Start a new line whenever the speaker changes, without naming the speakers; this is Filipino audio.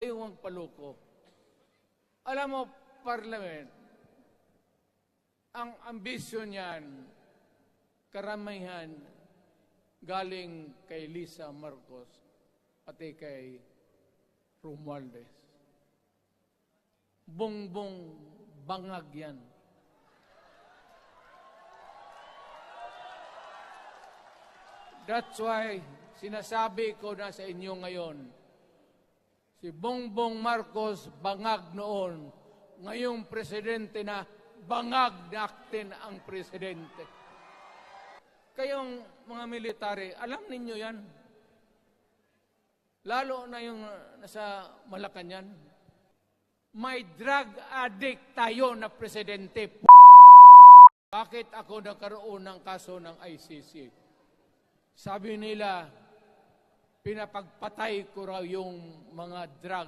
yung magpaluko. Alam mo, Parliament, ang ambisyon niyan, karamihan, galing kay Lisa Marcos, pati kay Romualdez. Bongbong bangag yan. That's why, sinasabi ko na sa inyo ngayon, si Bongbong Marcos bangag noon, ngayong presidente na bangag natin ang presidente. Kayong mga military, alam ninyo yan. Lalo na yung nasa Malacanang. May drug addict tayo na presidente. Bakit ako nagkaroon ng kaso ng ICC? Sabi nila, pinapagpatay ko raw yung mga drug